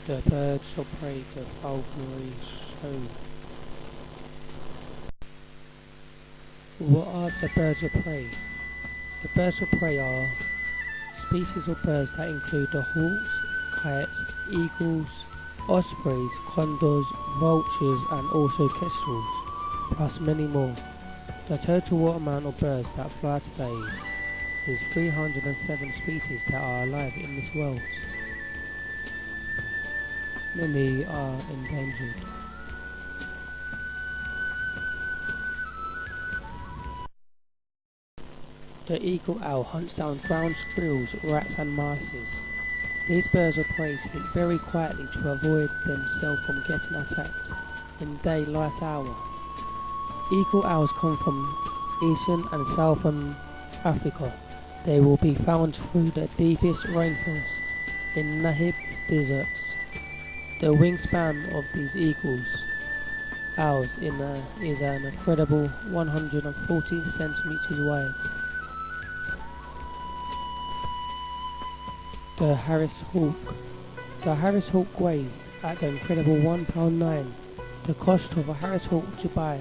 The birds of prey, the falconry show. What are the birds of prey? The birds of prey are species of birds that include the hawks, kites, eagles, ospreys, condors, vultures and also kestrels, plus many more. The total amount of birds that fly today is 307 species that are alive in this world. Many are endangered. The eagle owl hunts down ground squirrels, rats and mice. These birds of prey sleep very quietly to avoid themselves from getting attacked in daylight hour. Eagle owls come from eastern and southern Africa. They will be found through the deepest rainforests in Namib deserts. The wingspan of these owls is an incredible 140 centimeters wide. The Harris hawk. The Harris hawk weighs at the incredible £1.9. The cost of a Harris hawk to buy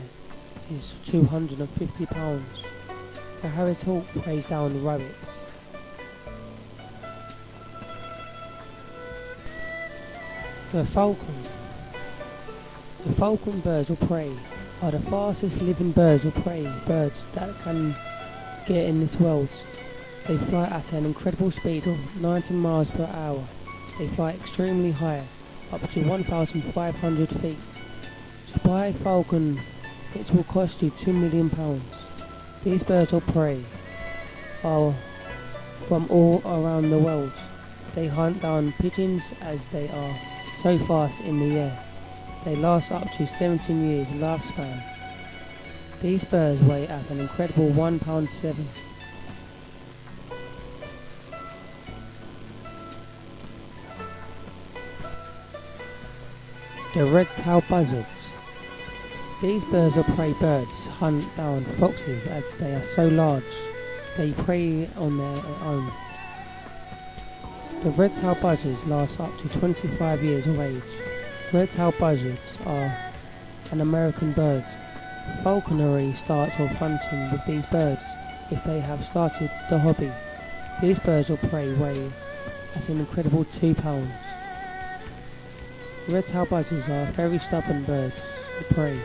is £250. The Harris hawk preys down rabbits. The falcon. The falcon birds of prey are the fastest living birds of prey birds that can get in this world. They fly at an incredible speed of 90 miles per hour. They fly extremely high, up to 1,500 feet. To buy a falcon, it will cost you £2 million. These birds of prey are from all around the world. They hunt down pigeons as they are so fast in the air. They last up to 17 years lifespan. These birds weigh at an incredible £1.7. The red-tailed buzzards. These birds of prey birds hunt down foxes as they are so large. They prey on their own. The red-tailed buzzards last up to 25 years of age. Red-tailed buzzards are an American bird. Falconry starts off hunting with these birds if they have started the hobby. These birds of prey weigh at an incredible £2. Red-tailed buzzards are very stubborn birds of prey.